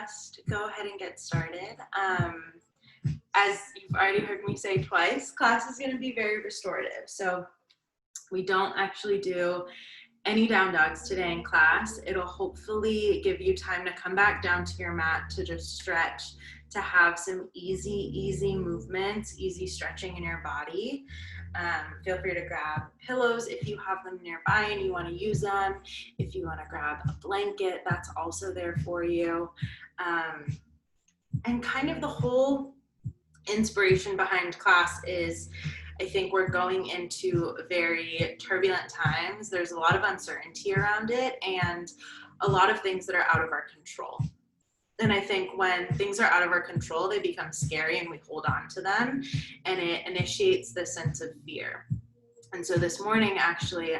just go ahead and get started. As you've already heard me say twice, class is going to be very restorative. So we don't actually do any down dogs today in class. It'll hopefully give you time to come back down to your mat to just stretch, to have some easy movements, easy stretching in your body. Feel free to grab pillows if you have them nearby and you want to use them. If you want to grab a blanket, that's also there for you. And kind of the whole inspiration behind class is, I think we're going into very turbulent times. There's a lot of uncertainty around it and a lot of things that are out of our control. And I think when things are out of our control, they become scary and we hold on to them, and it initiates this sense of fear. And so this morning, actually,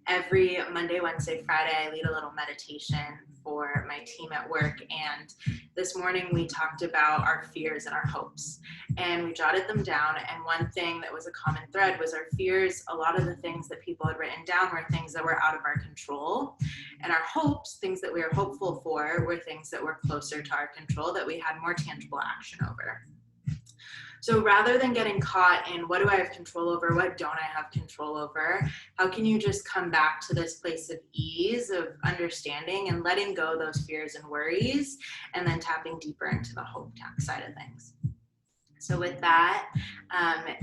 every Monday, Wednesday, Friday, I lead a little meditation for my team at work. And this morning we talked about our fears and our hopes, and we jotted them down. And one thing that was a common thread was our fears. A lot of the things that people had written down were things that were out of our control, and our hopes, things that we were hopeful for, were things that were closer to our control, that we had more tangible action over. So rather than getting caught in what do I have control over, what don't I have control over, how can you just come back to this place of ease, of understanding, and letting go those fears and worries, and then tapping deeper into the hope side of things. So with that,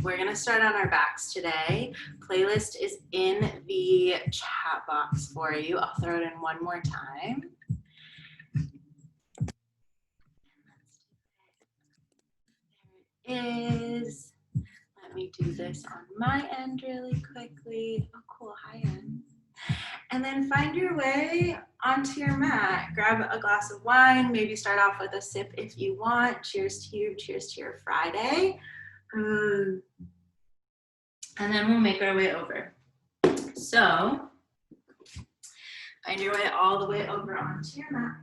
we're going to start on our backs today. Playlist is in the chat box for you. I'll throw it in one more time. Is, let me do this on my end really quickly. Oh, cool, high end. And then find your way onto your mat. Grab a glass of wine, maybe start off with a sip if you want. Cheers to you, cheers to your Friday. And then we'll make our way over. So, find your way all the way over onto your mat.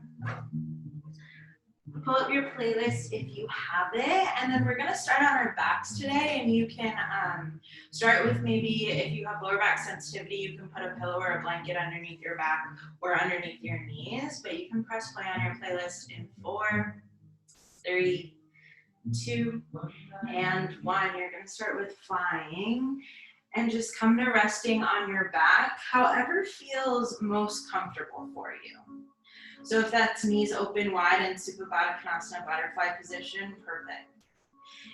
Pull up your playlist if you have it, and then we're going to start on our backs today, and you can start with, maybe if you have lower back sensitivity, you can put a pillow or a blanket underneath your back or underneath your knees, but you can press play on your playlist in 4, 3, 2, and 1. You're going to start with flying and just come to resting on your back, however feels most comfortable for you. So if that's knees open wide in Supta Baddha Konasana butterfly position, perfect.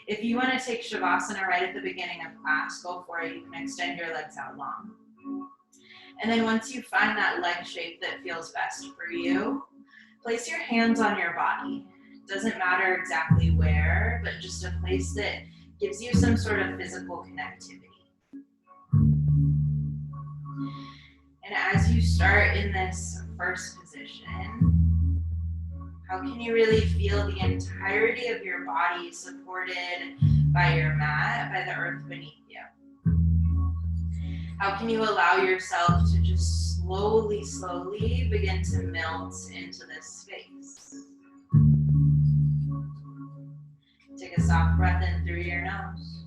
If you want to take Shavasana right at the beginning of class, go for it. You can extend your legs out long. And then once you find that leg shape that feels best for you, place your hands on your body. Doesn't matter exactly where, but just a place that gives you some sort of physical connectivity. And as you start in this first position, how can you really feel the entirety of your body supported by your mat, by the earth beneath you? How can you allow yourself to just slowly begin to melt into this space? Take a soft breath in through your nose,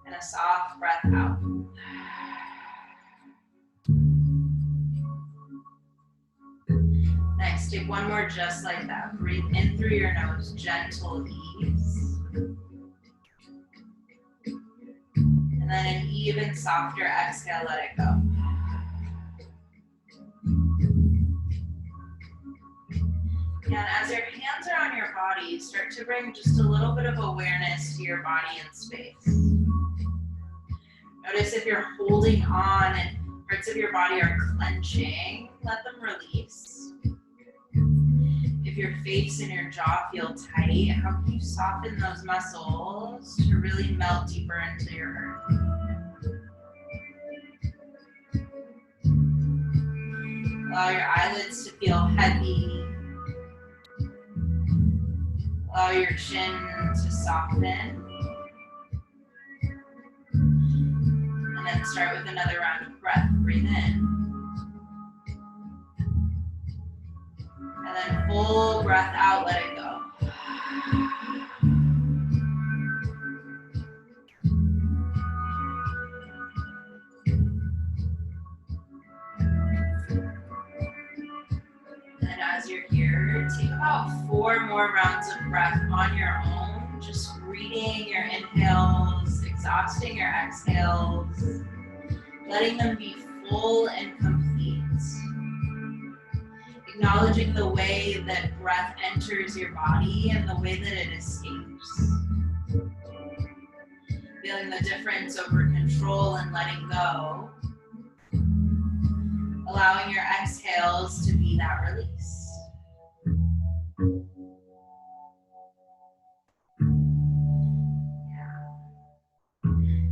and a soft breath out. Nice, take one more just like that. Breathe in through your nose, gentle ease. And then an even softer exhale, let it go. And as your hands are on your body, start to bring just a little bit of awareness to your body and space. Notice if you're holding on and parts of your body are clenching, let them release. If your face and your jaw feel tight, how can you soften those muscles to really melt deeper into your earth? Allow your eyelids to feel heavy. Allow your chin to soften. And then start with another round of breath. Breathe in. And then full breath out, let it go. as you're here, take about 4 more rounds of breath on your own, just reading your inhales, exhausting your exhales, letting them be full and complete. Acknowledging the way that breath enters your body and the way that it escapes. Feeling the difference over control and letting go. Allowing your exhales to be that release.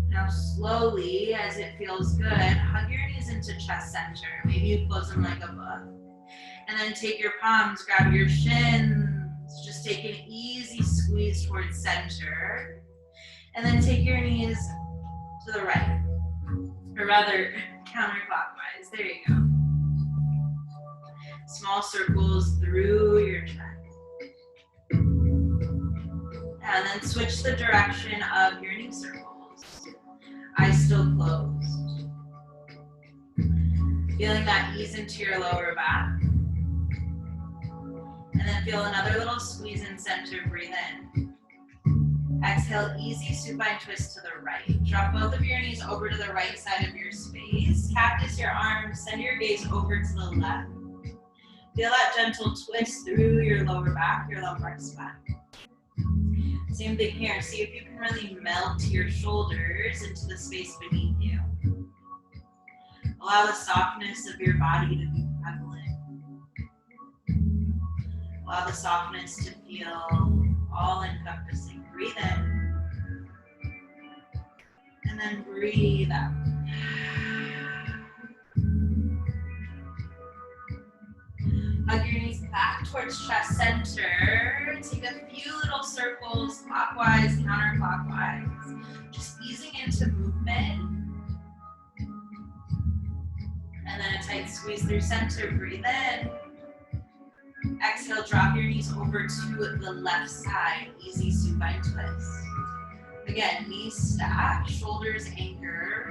Now slowly, as it feels good, hug your knees into chest center. Maybe you close them like a book. And then take your palms, grab your shins. Just take an easy squeeze towards center. And then take your knees to the right. Or rather, counterclockwise. There you go. Small circles through your chest. And then switch the direction of your knee circles. Eyes still closed. Feeling that ease into your lower back. And then feel another little squeeze in center, breathe in. Exhale, easy supine twist to the right. Drop both of your knees over to the right side of your space. Cactus your arms, send your gaze over to the left. Feel that gentle twist through your lower back, your lumbar spine. Same thing here, see if you can really melt your shoulders into the space beneath you. Allow the softness of your body to be prevalent. Allow the softness to feel all-encompassing. Breathe in. And then breathe out. Hug your knees back towards chest center. Take a few little circles, clockwise, counterclockwise. Just easing into movement. And then a tight squeeze through center. Breathe in. Exhale, drop your knees over to the left side. Easy supine twist. Again, knees stack, shoulders anchor.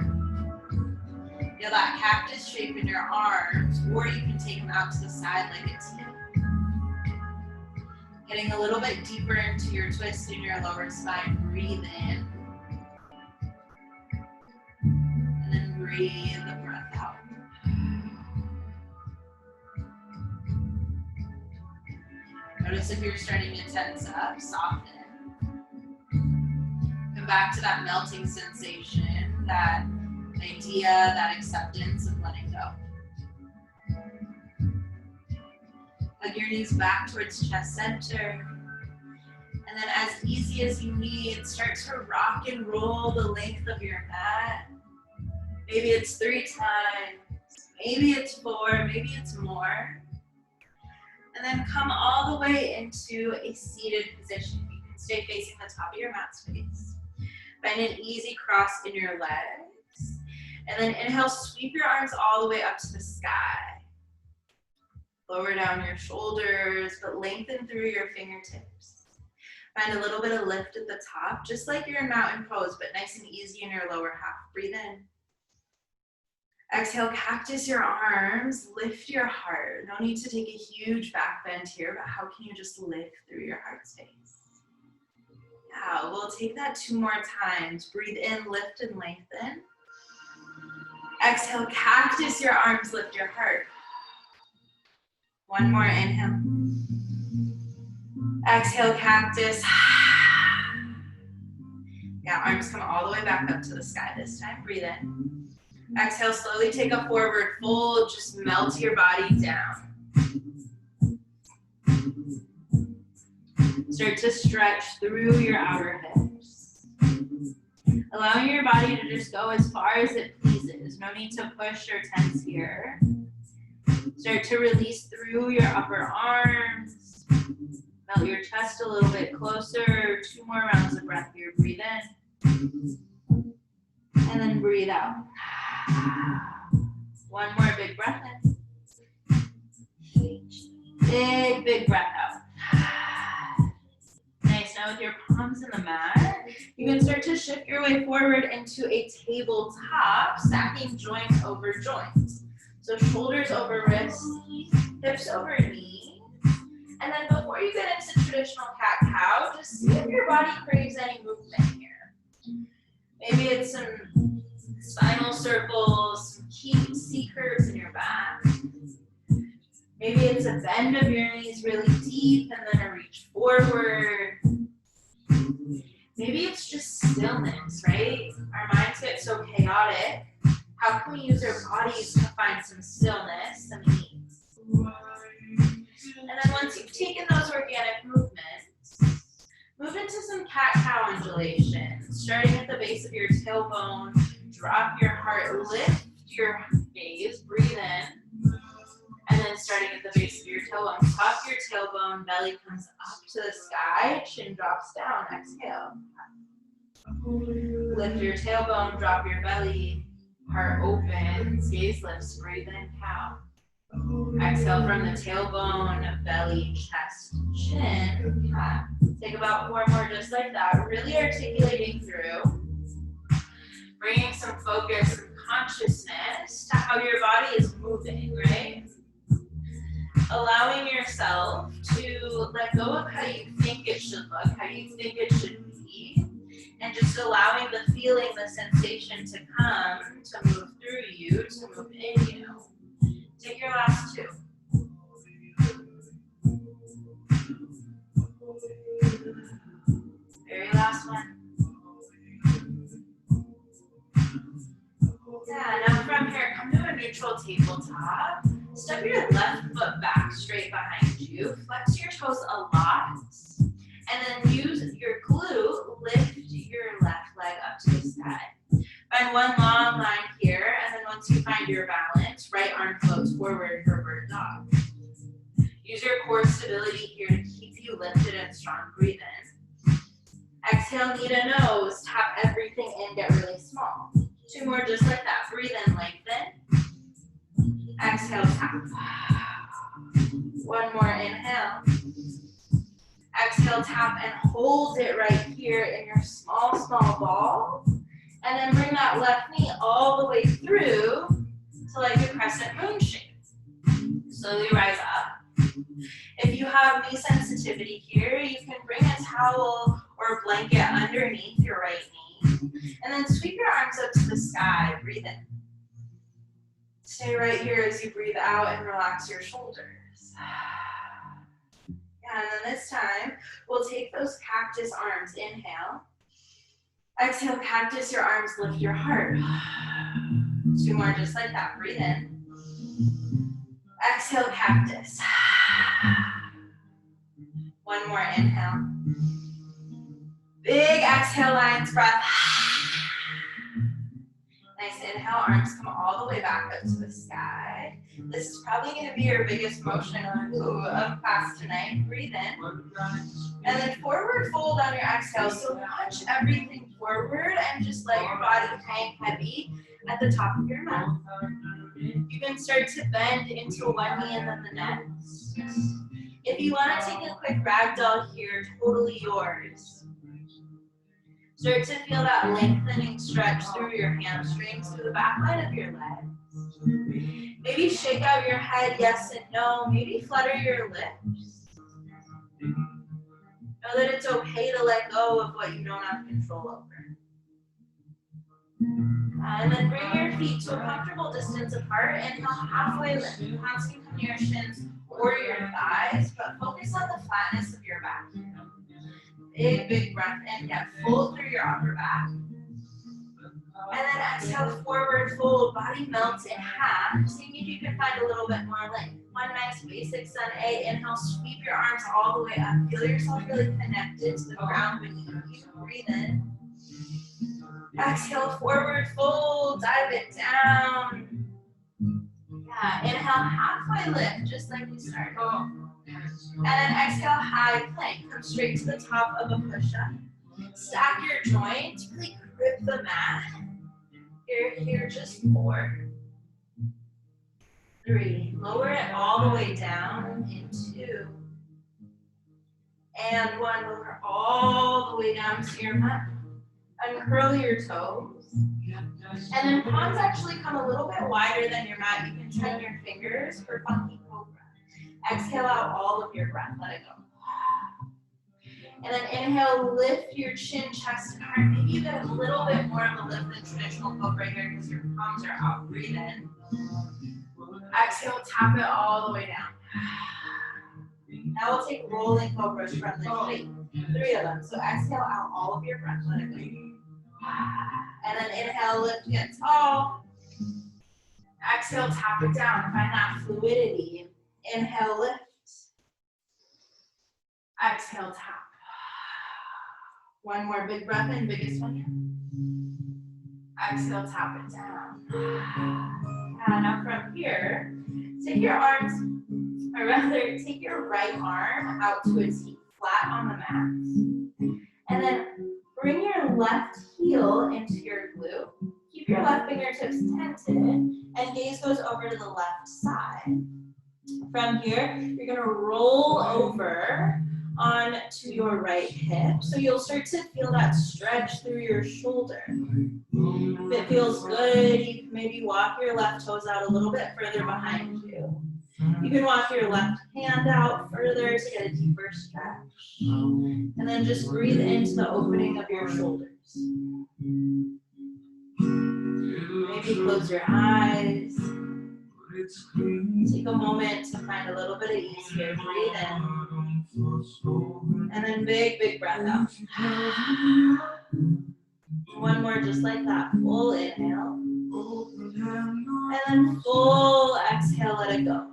Feel that cactus shape in your arms, or you can take them out to the side like a T. Getting a little bit deeper into your twist in your lower spine. Breathe in. And then breathe the breath out. Notice if you're starting to tense up, soften. Come back to that melting sensation, that idea, that acceptance of letting go. Hug your knees back towards chest center. And then as easy as you need, start to rock and roll the length of your mat. Maybe it's 3 times, maybe it's 4, maybe it's more. And then come all the way into a seated position. You can stay facing the top of your mat space. Find an easy cross in your legs. And then inhale, sweep your arms all the way up to the sky. Lower down your shoulders, but lengthen through your fingertips. Find a little bit of lift at the top, just like you're in mountain pose, but nice and easy in your lower half. Breathe in. Exhale, cactus your arms, lift your heart. No need to take a huge back bend here, but how can you just lift through your heart space? Yeah, we'll take that 2 more times. Breathe in, lift and lengthen. Exhale, cactus your arms, lift your heart. 1 more inhale. Exhale, cactus. Yeah, arms come all the way back up to the sky this time. Breathe in. Exhale, slowly take a forward fold. Just melt your body down. Start to stretch through your outer hips. Allowing your body to just go as far as it pleases. No need to push or tense here. Start to release through your upper arms. Melt your chest a little bit closer. 2 more rounds of breath here. Breathe in. And then breathe out. 1 more big breath in. Big breath out. Nice. Now with your palms in the mat, you can start to shift your way forward into a tabletop, stacking joint over joint. So shoulders over wrists, hips over knees. And then before you get into traditional cat-cow, just see if your body craves any movement here. Maybe it's some spinal circles, some C curves in your back. Maybe it's a bend of your knees really deep and then a reach forward. Maybe it's just stillness, right? Our minds get so chaotic. How can we use our bodies to find some stillness, some ease? And then once you've taken those organic movements, move into some cat-cow undulation. Starting at the base of your tailbone, drop your heart, lift your gaze, breathe in. And then starting at the base of your tailbone, top your tailbone, belly comes up to the sky, chin drops down, exhale. Lift your tailbone, drop your belly, heart opens, gaze lifts, breathe in, cow. Exhale from the tailbone, belly, chest, chin, cat. Take about 4 more just like that, really articulating through. Bringing some focus and consciousness to how your body is moving, right? Allowing yourself to let go of how you think it should look, how you think it should be, and just allowing the feeling, the sensation to come, to move through you, to move in you. Take your last 2. Very last one. Yeah, now from here, come to a neutral tabletop. Step your left foot back straight behind you. Flex your toes a lot. And then use your glute, lift your left leg up to the sky. Find one long line here, and then once you find your balance, right arm floats forward for bird dog. Use your core stability here to keep you lifted and strong. Breathe in. Exhale, knee to nose. Tap everything in, get really small. 2 more just like that. Breathe in, lengthen. Exhale, tap. 1 more, inhale. Exhale, tap, and hold it right here in your small, small ball. And then bring that left knee all the way through to like a crescent moon shape. Slowly rise up. If you have knee sensitivity here, you can bring a towel or a blanket underneath your right knee. And then sweep your arms up to the sky. Breathe in. Stay right here as you breathe out and relax your shoulders. And then this time, we'll take those cactus arms. Inhale. Exhale, cactus, your arms, lift your heart. 2 more just like that. Breathe in. Exhale, cactus. 1 more, inhale. Big exhale, lion's breath. Nice inhale, arms come all the way back up to the sky. This is probably going to be your biggest motion of class tonight. Breathe in. And then forward fold on your exhale. So punch everything forward and just let your body hang heavy at the top of your mat. You can start to bend into one knee and then the next. If you want to take a quick ragdoll here, totally yours. Start to feel that lengthening stretch through your hamstrings, through the back line of your legs. Maybe shake out your head, yes and no. Maybe flutter your lips. Know that it's okay to let go of what you don't have control over. And then bring your feet to a comfortable distance apart. Inhale, halfway lift. Hands can come to your shins or your thighs, but focus on the flatness of your back. Big, big breath in. Get full through your upper back. And then exhale, forward fold. Body melts in half. Seeing if you can find a little bit more length. One nice basic sun A. Inhale, sweep your arms all the way up. Feel yourself really connected to the ground beneath you. Breathe in. Exhale, forward fold. Dive it down. Yeah, inhale, halfway lift, just like we started. And then exhale, high plank. Come straight to the top of a push-up. Stack your joints. Really grip the mat. Here, just 4. 3. Lower it all the way down in 2. And 1. Lower all the way down to your mat. Uncurl your toes. And then palms actually come a little bit wider than your mat. You can turn your fingers for funky cobra. Exhale out all of your breath, let it go. And then inhale, lift your chin, chest, and heart. Maybe you get a little bit more of a lift than traditional cobra here because your palms are out. Breathe in. Exhale, tap it all the way down. Now we'll take rolling cobras from the shape. 3 of them. So exhale out all of your breath, let it go. And then inhale, lift, get tall. Exhale, tap it down. Find that fluidity. Inhale, lift. Exhale, tap. One more big breath in, biggest one yet. Exhale, tap it down. And now from here, take your arms, or rather, take your right arm out to a T, flat on the mat. And then bring your left heel into your glute. Keep your left fingertips tented, and gaze goes over to the left side. From here, you're gonna roll over onto your right hip. So you'll start to feel that stretch through your shoulder. If it feels good, you can maybe walk your left toes out a little bit further behind you. You can walk your left hand out further to get a deeper stretch. And then just breathe into the opening of your shoulders. Maybe close your eyes. Take a moment to find a little bit of ease here. Breathe in. And then big, big breath out. One more just like that. Full inhale. And then full exhale, let it go.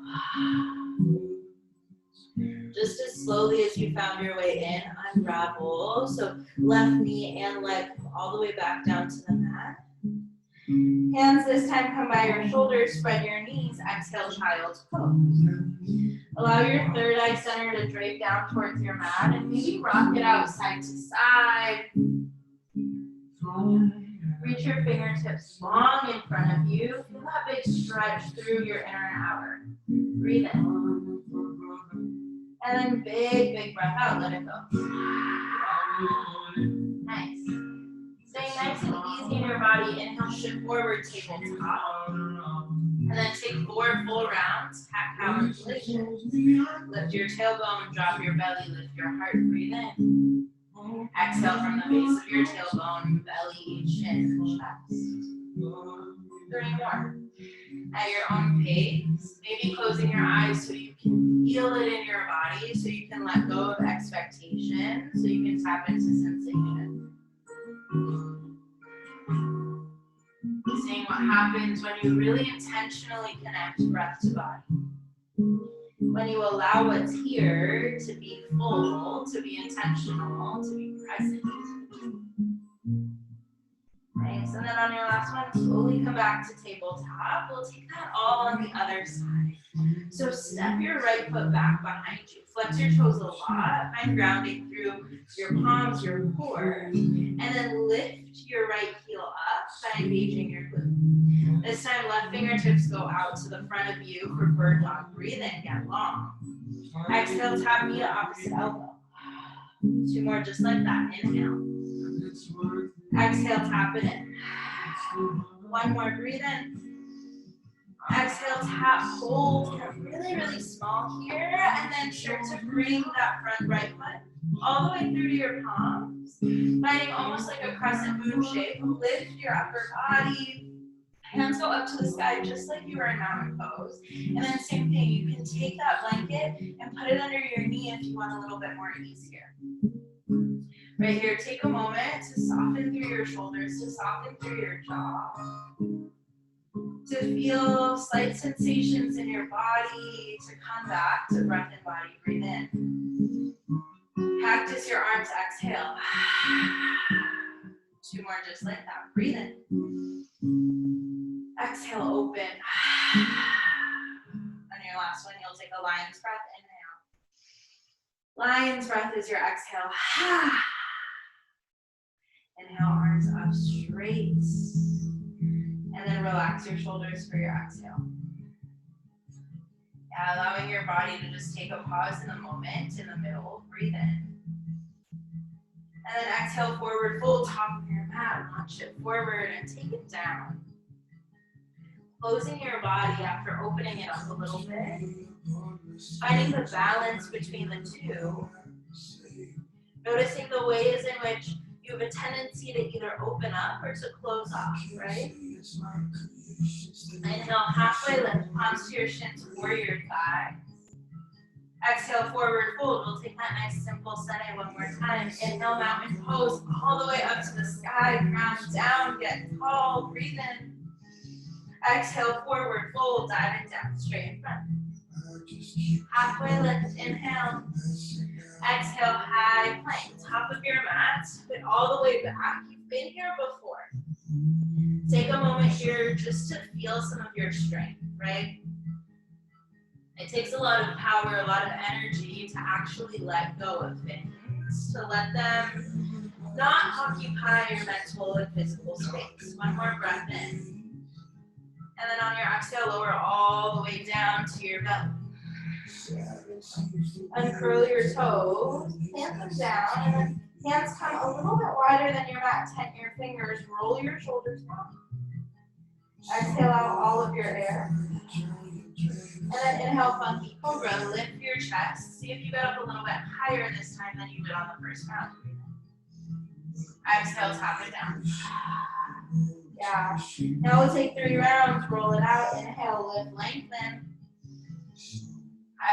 Just as slowly as you found your way in, unravel. So left knee and leg all the way back down to the mat. Hands this time come by your shoulders, spread your knees, exhale, child's pose. Allow your third eye center to drape down towards your mat and maybe rock it out side to side. Reach your fingertips long in front of you. Feel that big stretch through your inner and outer. Breathe in. And then big, big breath out, let it go. Nice. Stay nice and easy in your body. Inhale, shift forward, tabletop. And then take 4 full rounds, cat-cow inflation. Lift your tailbone, drop your belly, lift your heart, breathe in. Exhale from the base of your tailbone, belly, chin, chest. 3 more. At your own pace, maybe closing your eyes so you can feel it in your body, so you can let go of expectation, so you can tap into sensation. Seeing what happens when you really intentionally connect breath to body. When you allow what's here to be full, to be intentional, to be present. Nice. And then on your last one, slowly come back to tabletop. We'll take that all on the other side. So step your right foot back behind you. Flex your toes a lot. Find grounding through your palms, your core. And then lift your right heel up by engaging your glute. This time, left fingertips go out to the front of you for bird dog. Breathe in, get long. Exhale, tap knee to opposite elbow. 2 more just like that. Inhale. Exhale, tap it in. 1 more, breathe in. Exhale, tap, hold, get really, really small here, and then sure to bring that front right foot all the way through to your palms, finding almost like a crescent moon shape. Lift your upper body, hands go up to the sky just like you were in mountain pose. And then same thing, you can take that blanket and put it under your knee if you want a little bit more ease here. Right here, take a moment to soften through your shoulders, to soften through your jaw. To feel slight sensations in your body, to come back to breath and body. Breathe in. Cactus your arms, exhale. 2 more just like that. Breathe in. Exhale, open. On your last one, you'll take a lion's breath. Inhale. Lion's breath is your exhale. Inhale, arms up straight. And then relax your shoulders for your exhale. Yeah, allowing your body to just take a pause in the moment, in the middle. Breathe in. And then exhale, forward fold, top of your mat. Launch it forward and take it down. Closing your body after opening it up a little bit. Finding the balance between the two. Noticing the ways in which you have a tendency to either open up or to close off, right? Inhale, halfway lift, palms to your shins, warrior thigh. Exhale, forward fold. We'll take that nice simple sene one more time. Inhale, mountain pose, all the way up to the sky, ground down, get tall, breathe in. Exhale, forward fold, dive it down, straight in front. Halfway lift, inhale. Exhale, high plank, top of your mat, but all the way back. You've been here before. Take a moment here just to feel some of your strength, right? It takes a lot of power, a lot of energy to actually let go of things, to let them not occupy your mental and physical space. One more breath in. And then on your exhale, lower all the way down to your belly. Uncurl your toes, plant them down, and then hands come a little bit wider than your mat, tent your fingers, roll your shoulders down. Exhale out all of your air. And then inhale, funky cobra, lift your chest. See if you get up a little bit higher this time than you did on the first round. Exhale, tap it down. Yeah. Now we'll take 3 rounds, roll it out, inhale, lift, lengthen.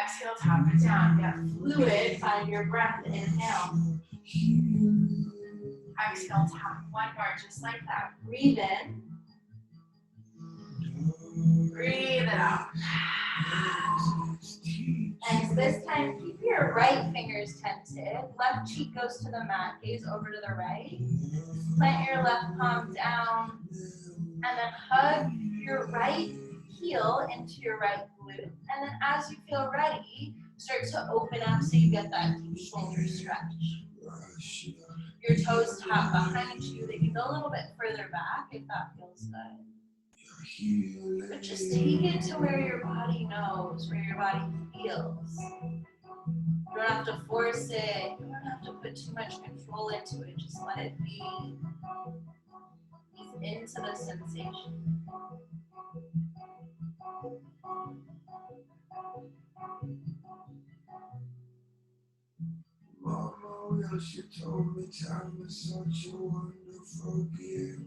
Exhale, tap it down. Get fluid, find your breath, inhale. Exhale, tap, one more, just like that. Breathe in. Breathe it out. And this time, keep your right fingers tented. Left cheek goes to the mat, gaze over to the right. Plant your left palm down. And then hug your right heel into your right glute. And then as you feel ready, start to open up so you get that deep shoulder stretch. Your toes tap behind you. They can go a little bit further back if that feels good. But just take it to where your body knows, where your body feels. You don't have to force it. You don't have to put too much control into it. Just let it be. Ease into the sensation. Mama, she told me time is such a wonderful gift.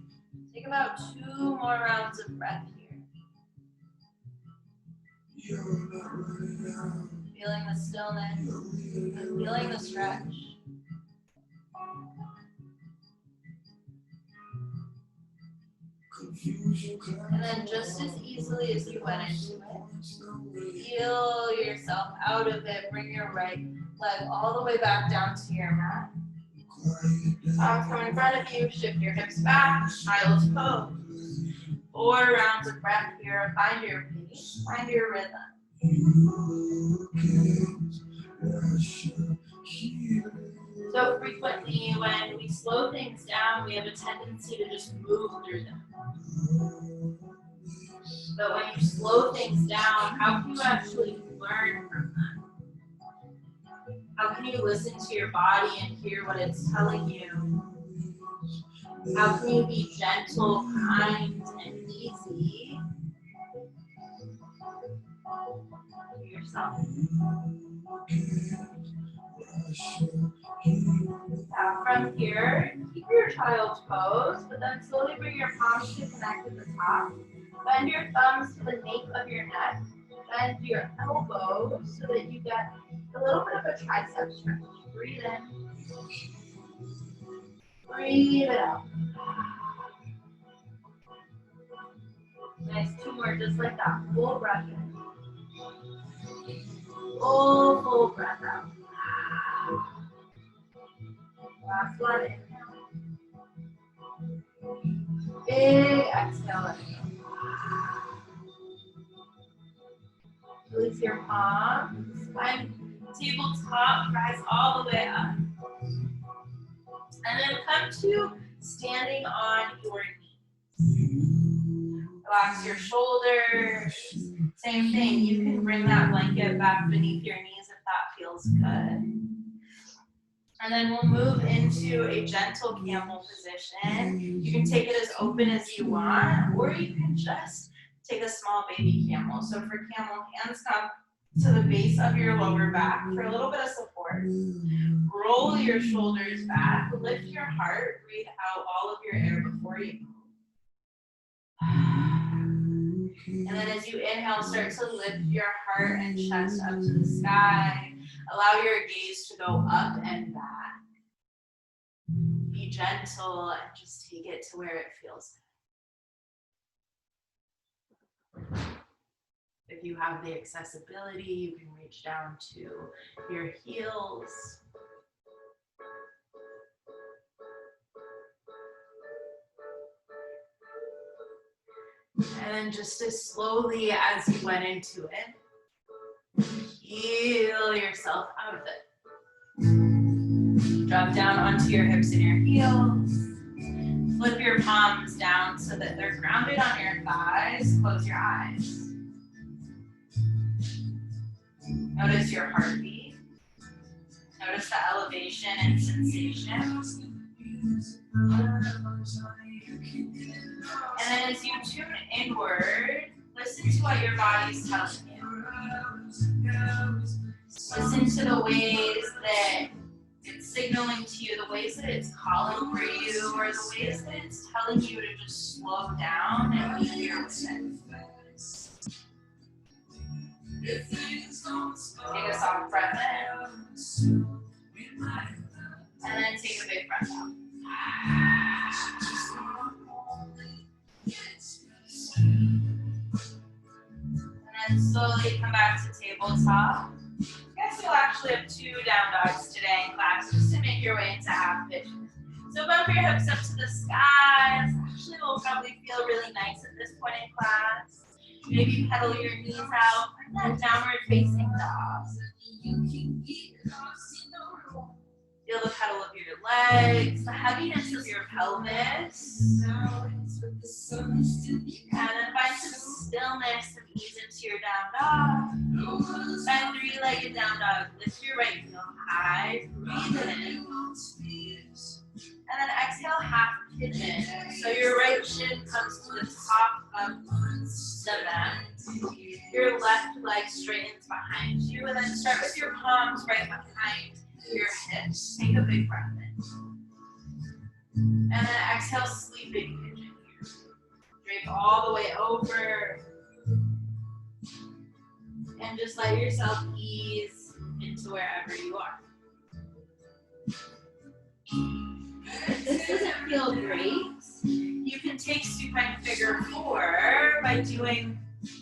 Take about 2 more rounds of breath here. You're not running out. Feeling the stillness and feeling the stretch. And then just as easily as you went into it, feel yourself out of it. Bring your right leg all the way back down to your mat. Arms come in front of you, shift your hips back, child's pose. 4 rounds of breath here, find your pace, find your rhythm. So frequently when we slow things down, we have a tendency to just move through them. But when you slow things down, how can you actually learn from them? How can you listen to your body and hear what it's telling you? How can you be gentle, kind, and easy to yourself? Now from here, keep your child's pose, but then slowly bring your palms to connect at the top. Bend your thumbs to the nape of your neck. Bend your elbows so that you get a little bit of a tricep stretch. Breathe in. Breathe it out. Nice, 2 more just like that. Full breath in. Full breath out. Last one, inhale. Big exhale. Release your palms. Find tabletop, rise all the way up. And then come to standing on your knees. Relax your shoulders. Same thing, you can bring that blanket back beneath your knees if that feels good. And then we'll move into a gentle camel position. You can take it as open as you want, or you can just take a small baby camel. So for camel, hands come to the base of your lower back for a little bit of support. Roll your shoulders back, lift your heart, breathe out all of your air before you move. And then as you inhale, start to lift your heart and chest up to the sky. Allow your gaze to go up and back. Be gentle and just take it to where it feels good. If you have the accessibility, you can reach down to your heels. And then just as slowly as you went into it, heal yourself out of it. Drop down onto your hips and your heels. Flip your palms down so that they're grounded on your thighs. Close your eyes. Notice your heartbeat. Notice the elevation and sensation. And then as you tune inward, listen to what your body's telling you. Listen to the ways that it's signaling to you, the ways that it's calling for you, or the ways that it's telling you to just slow down and be here with it. Take a soft breath in. And then take a big breath out. And then slowly come back to tabletop. I guess you'll actually have 2 down dogs today in class just to make your way into half pigeon. So bump your hips up to the sky. This actually will probably feel really nice at this point in class. Maybe pedal your knees out. Find that downward facing dog. Feel the pedal of your legs, the heaviness of your pelvis. And then find some stillness and ease into your down dog. Find 3-legged down dog. Lift your right heel high. Breathe in. And then exhale, half pigeon. So your right shin comes to the top of the mat. Your left leg straightens behind you. And then start with your palms right behind your hips. Take a big breath in. And then exhale, sleeping pigeon here. Drape all the way over. And just let yourself ease into wherever you are. If this doesn't feel great, you can take supine figure 4 by doing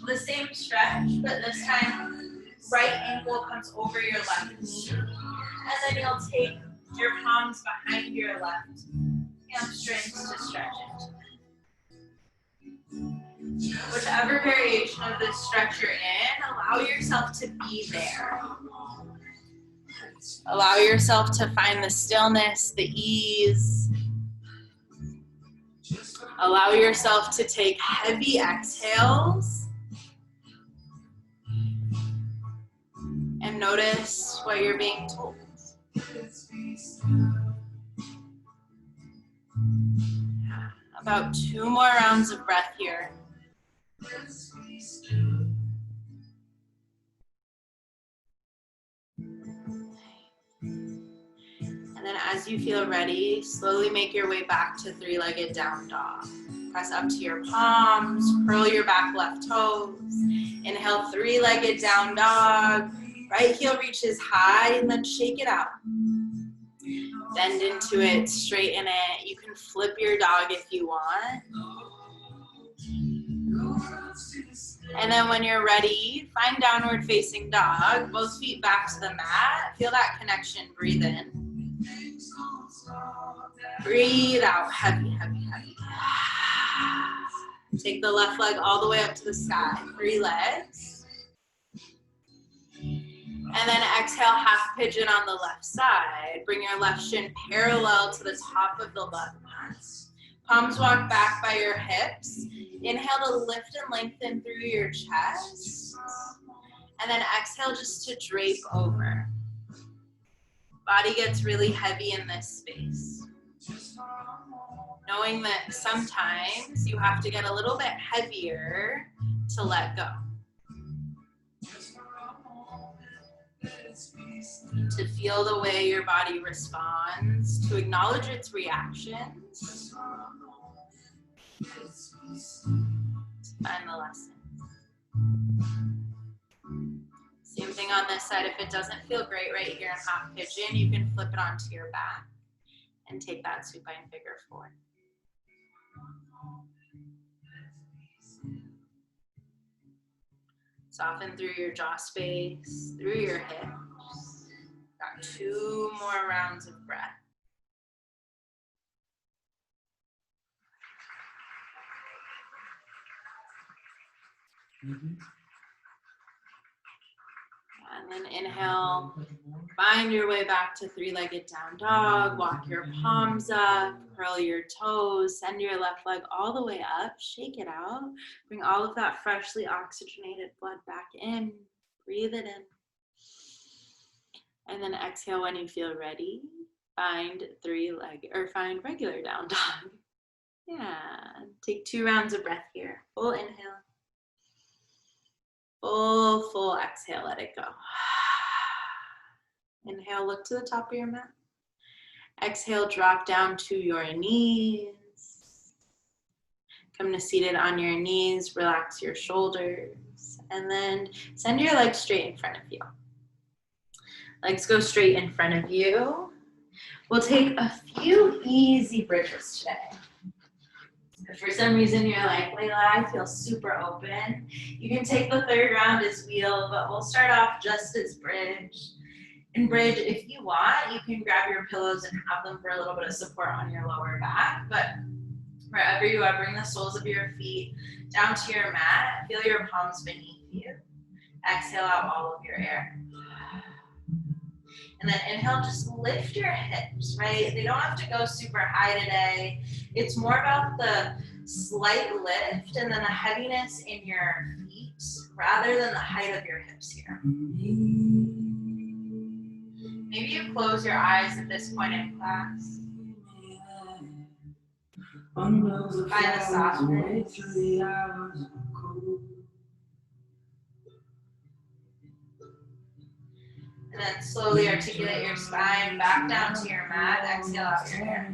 the same stretch, but this time right ankle comes over your left knee. And then you'll take your palms behind your left hamstrings to stretch it. Whichever variation of this stretch you're in, allow yourself to be there. Allow yourself to find the stillness, the ease. Allow yourself to take heavy exhales. And notice what you're being told. About 2 more rounds of breath here. And then as you feel ready, slowly make your way back to 3-legged down dog. Press up to your palms, curl your back left toes. Inhale, 3-legged down dog. Right heel reaches high and then shake it out. Bend into it, straighten it. You can flip your dog if you want. And then when you're ready, find downward facing dog. Both feet back to the mat. Feel that connection. Breathe in. Breathe out. Heavy, heavy, heavy. Take the left leg all the way up to the sky. 3 legs. And then exhale, half pigeon on the left side. Bring your left shin parallel to the top of the left mat. Palms walk back by your hips. Inhale to lift and lengthen through your chest. And then exhale just to drape over. Body gets really heavy in this space. Knowing that sometimes you have to get a little bit heavier to let go. to feel the way your body responds, to acknowledge its reactions, to find the lesson. Same thing on this side. If it doesn't feel great right here in half pigeon, you can flip it onto your back and take that supine figure 4. Soften through your jaw space, through your hips. Got 2 more rounds of breath. And then inhale, find your way back to 3-legged down dog. Walk your palms up, curl your toes, send your left leg all the way up, shake it out. Bring all of that freshly oxygenated blood back in. Breathe it in. And then exhale when you feel ready. Find find regular down dog. Yeah, take 2 rounds of breath here. Full inhale. Full exhale, let it go. Inhale, look to the top of your mat. Exhale, drop down to your knees. Come to seated on your knees, relax your shoulders, and then send your legs straight in front of you. Legs go straight in front of you. We'll take a few easy bridges today. If for some reason you're like, Layla, I feel super open, you can take the 3rd round as wheel, but we'll start off just as bridge. In bridge, if you want, you can grab your pillows and have them for a little bit of support on your lower back, but wherever you are, bring the soles of your feet down to your mat. Feel your palms beneath you. Exhale out all of your air. And then inhale, just lift your hips, right? They don't have to go super high today. It's more about the slight lift and then the heaviness in your feet rather than the height of your hips here. Maybe you close your eyes at this point in class. Find the softness. And then slowly articulate your spine back down to your mat. Exhale out your air.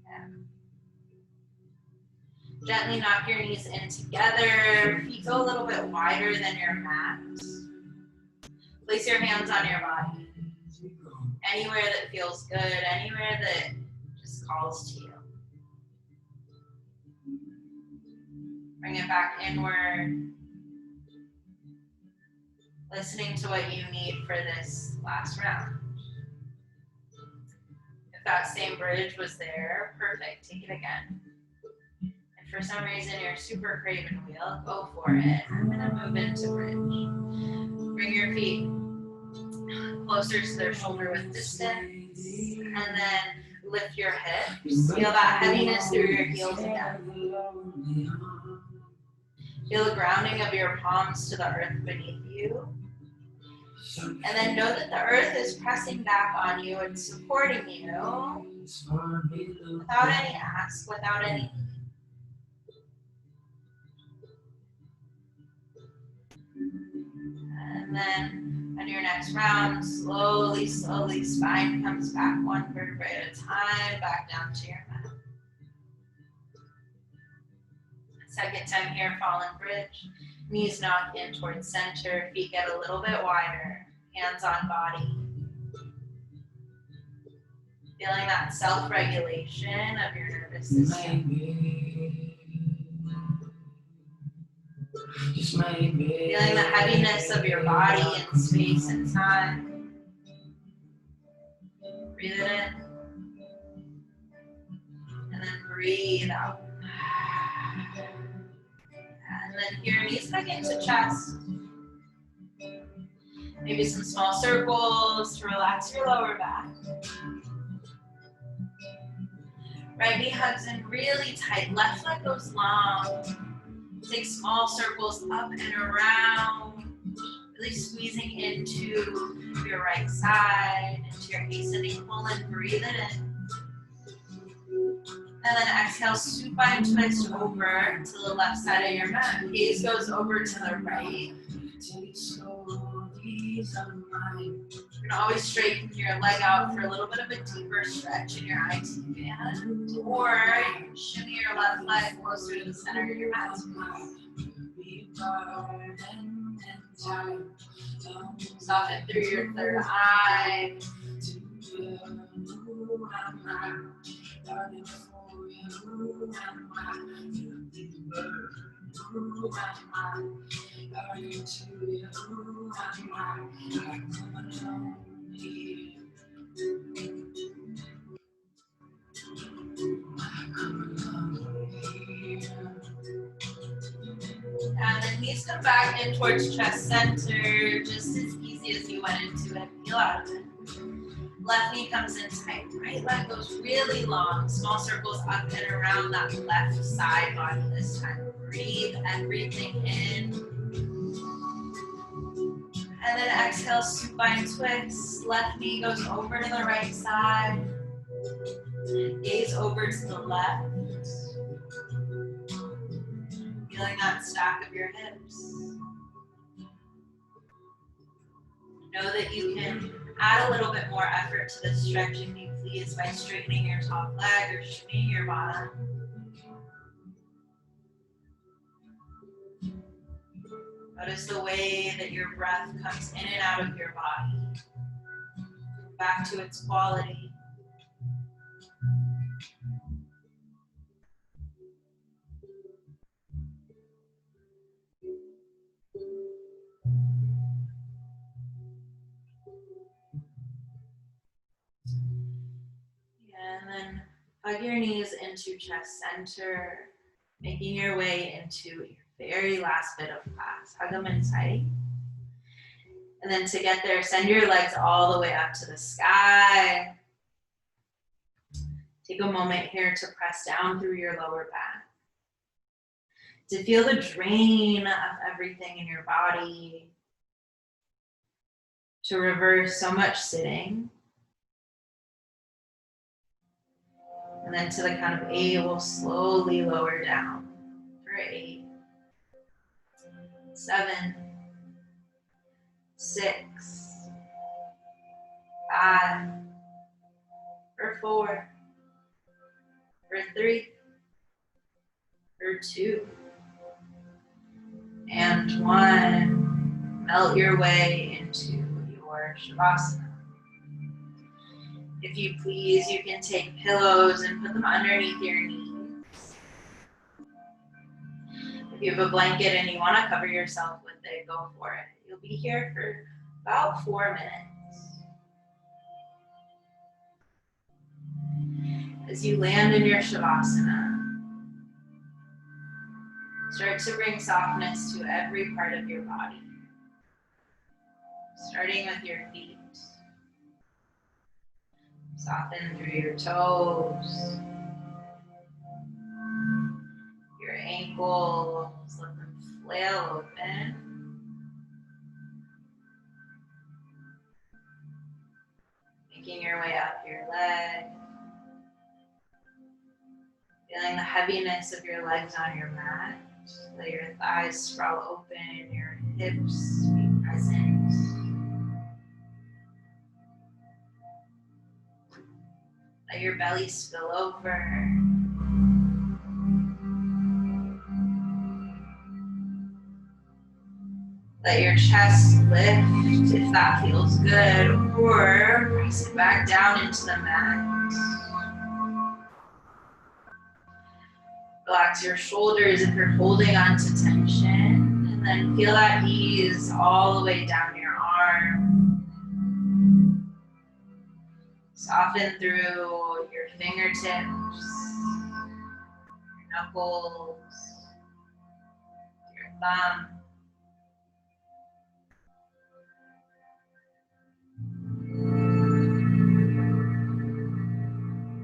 Yeah. Gently knock your knees in together. Feet go a little bit wider than your mat. Place your hands on your body. Anywhere that feels good, anywhere that just calls to you. Bring it back inward. Listening to what you need for this last round. If that same bridge was there, perfect, take it again. If for some reason you're super craving wheel, go for it. I'm gonna move into bridge. Bring your feet closer to their shoulder width distance, and then lift your hips. Feel that heaviness through your heels again. Feel the grounding of your palms to the earth beneath you. And then know that the earth is pressing back on you and supporting you without any ask, without any and then on your next round, slowly, spine comes back 1 vertebrae at a time, back down to your mat. Second time here, fallen bridge. Knees knock in towards center, feet get a little bit wider, hands on body. Feeling that self-regulation of your nervous system. Feeling the heaviness of your body in space and time. Breathe it in. And then breathe out. And then your knees back into chest. Maybe some small circles to relax your lower back. Right knee hugs in really tight. Left leg goes long. Take small circles up and around. Really squeezing into your right side, into your ascending colon. Breathe it in. And then exhale, supine twist over to the left side of your mat. Gaze goes over to the right. You can always straighten your leg out for a little bit of a deeper stretch in your eyes if you can. Or you can shimmy your left leg closer to the center of your mat. Soften through your third eye. And then knees come back in towards chest center, just as easy as you went into it. Feel out of it. Left knee comes in tight. Right leg goes really long. Small circles up and around that left side body this time. Breathe everything in. And then exhale, supine twist. Left knee goes over to the right side. Gaze over to the left. Feeling that stack of your hips. Know that you can add a little bit more effort to this stretch if you please by straightening your top leg or shimmying your bottom. Notice the way that your breath comes in and out of your body. Back to its quality. And then hug your knees into chest center, making your way into your very last bit of class. Hug them in tight. And then to get there, send your legs all the way up to the sky. Take a moment here to press down through your lower back. To feel the drain of everything in your body. To reverse so much sitting. And then to the count of 8, we'll slowly lower down. For 8, 7, 6, 5, for 4, for 3, for 2, and 1. Melt your way into your Shavasana. If you please, you can take pillows and put them underneath your knees. If you have a blanket and you want to cover yourself with it, go for it. You'll be here for about 4 minutes. As you land in your Shavasana, start to bring softness to every part of your body. Starting with your feet. Soften through your toes, your ankles, let them flail open. Making your way up your leg. Feeling the heaviness of your legs on your mat. Let your thighs sprawl open, your hips be present. Let your belly spill over. Let your chest lift if that feels good, or press it back down into the mat. Relax your shoulders if you're holding on to tension, and then feel that ease all the way down your arm. Soften through your fingertips, your knuckles, your thumb.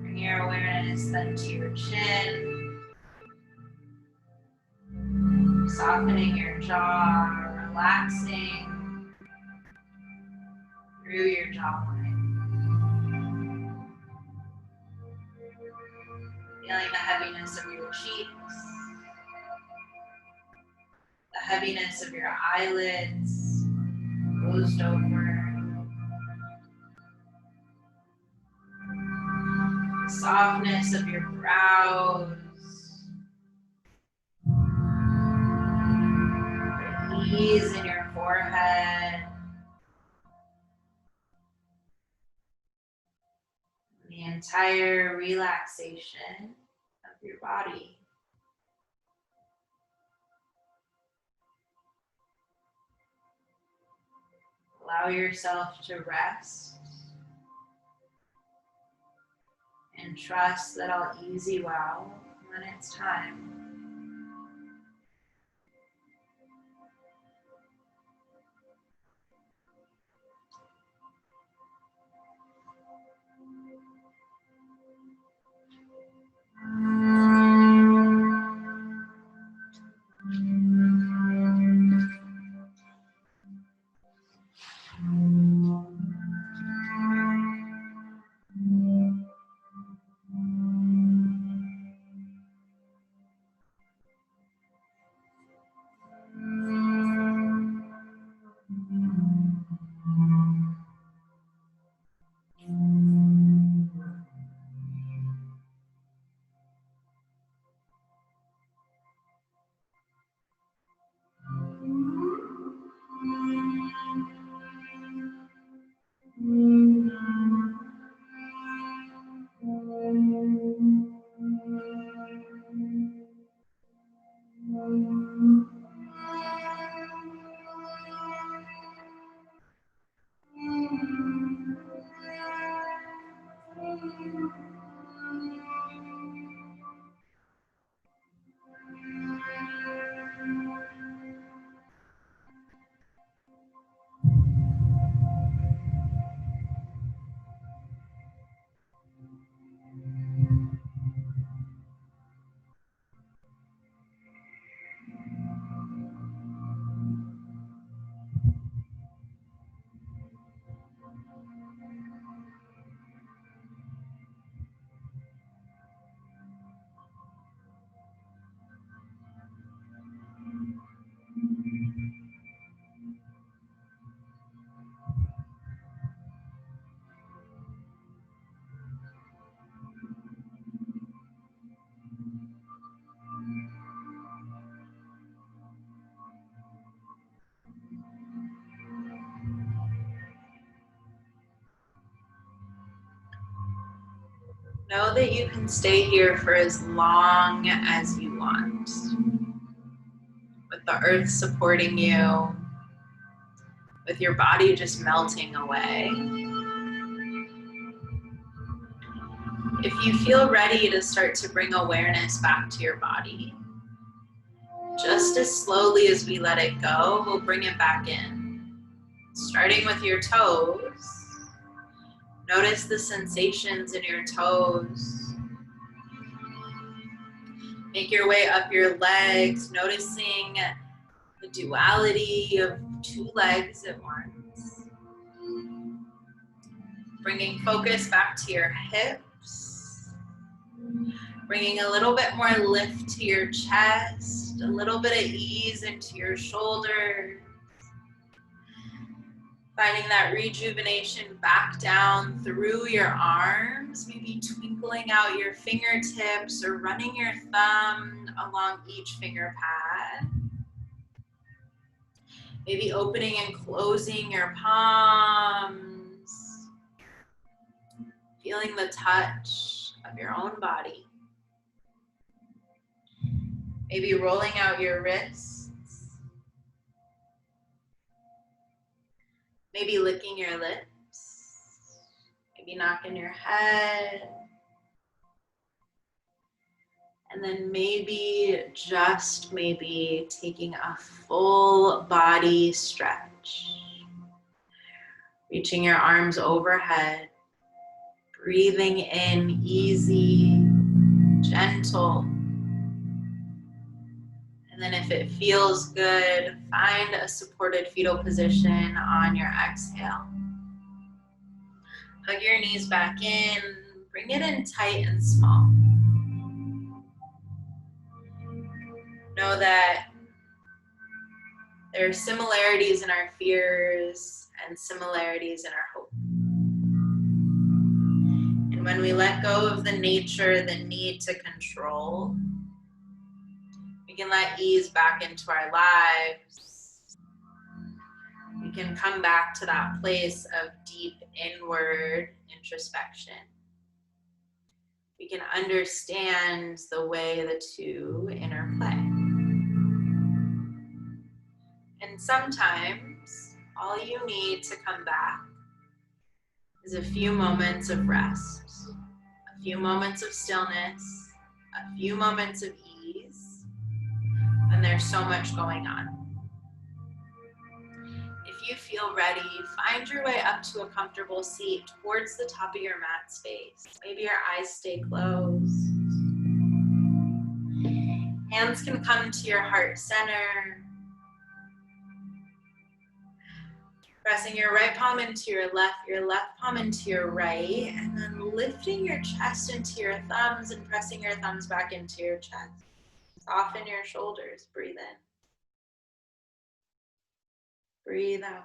Bring your awareness then to your chin. Softening your jaw, relaxing through your jawline. Feeling the heaviness of your cheeks, the heaviness of your eyelids, closed over. Softness of your brows. Ease in your forehead. The entire relaxation of your body. Allow yourself to rest and trust that I'll ease you out when it's time. Know that you can stay here for as long as you want, with the earth supporting you, with your body just melting away. If you feel ready to start to bring awareness back to your body, just as slowly as we let it go, we'll bring it back in. Starting with your toes, notice the sensations in your toes. Make your way up your legs, noticing the duality of two legs at once. Bringing focus back to your hips. Bringing a little bit more lift to your chest, a little bit of ease into your shoulders. Finding that rejuvenation back down through your arms, maybe twinkling out your fingertips or running your thumb along each finger pad. Maybe opening and closing your palms. Feeling the touch of your own body. Maybe rolling out your wrists. Maybe licking your lips. Maybe knocking your head. And then maybe, just maybe, taking a full body stretch. Reaching your arms overhead. Breathing in easy, gentle. And then if it feels good, find a supported fetal position on your exhale. Hug your knees back in, bring it in tight and small. Know that there are similarities in our fears and similarities in our hope. And when we let go of the nature, the need to control, we can let ease back into our lives. We can come back to that place of deep inward introspection. We can understand the way the two interplay. And sometimes all you need to come back is a few moments of rest, a few moments of stillness, a few moments of ease, and there's so much going on. If you feel ready, find your way up to a comfortable seat towards the top of your mat space. Maybe your eyes stay closed. Hands can come to your heart center. Pressing your right palm into your left palm into your right, and then lifting your chest into your thumbs and pressing your thumbs back into your chest. Soften your shoulders. Breathe in. Breathe out.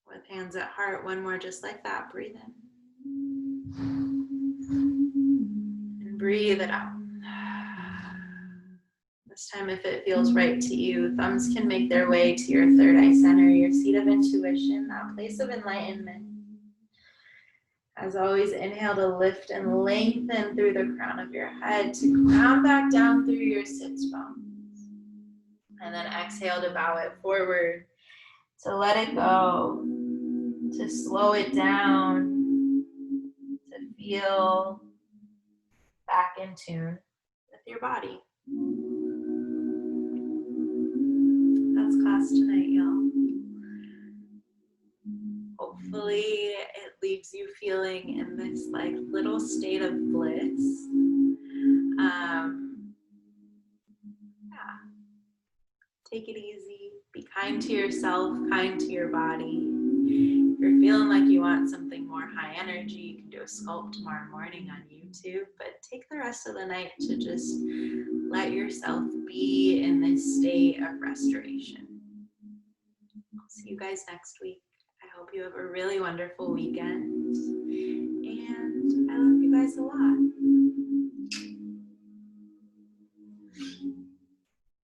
With hands at heart, one more just like that. Breathe in. And breathe it out. This time, if it feels right to you, thumbs can make their way to your third eye center, your seat of intuition, that place of enlightenment. As always, inhale to lift and lengthen through the crown of your head, to ground back down through your sits bones. And then exhale to bow it forward, to let it go, to slow it down, to feel back in tune with your body. That's class tonight, y'all. Hopefully it leaves you feeling in this like little state of bliss. Take it easy. Be kind to yourself, kind to your body. If you're feeling like you want something more high energy, you can do a sculpt tomorrow morning on YouTube, but take the rest of the night to just let yourself be in this state of restoration. I'll see you guys next week. I hope you have a really wonderful weekend, and I love you guys a lot.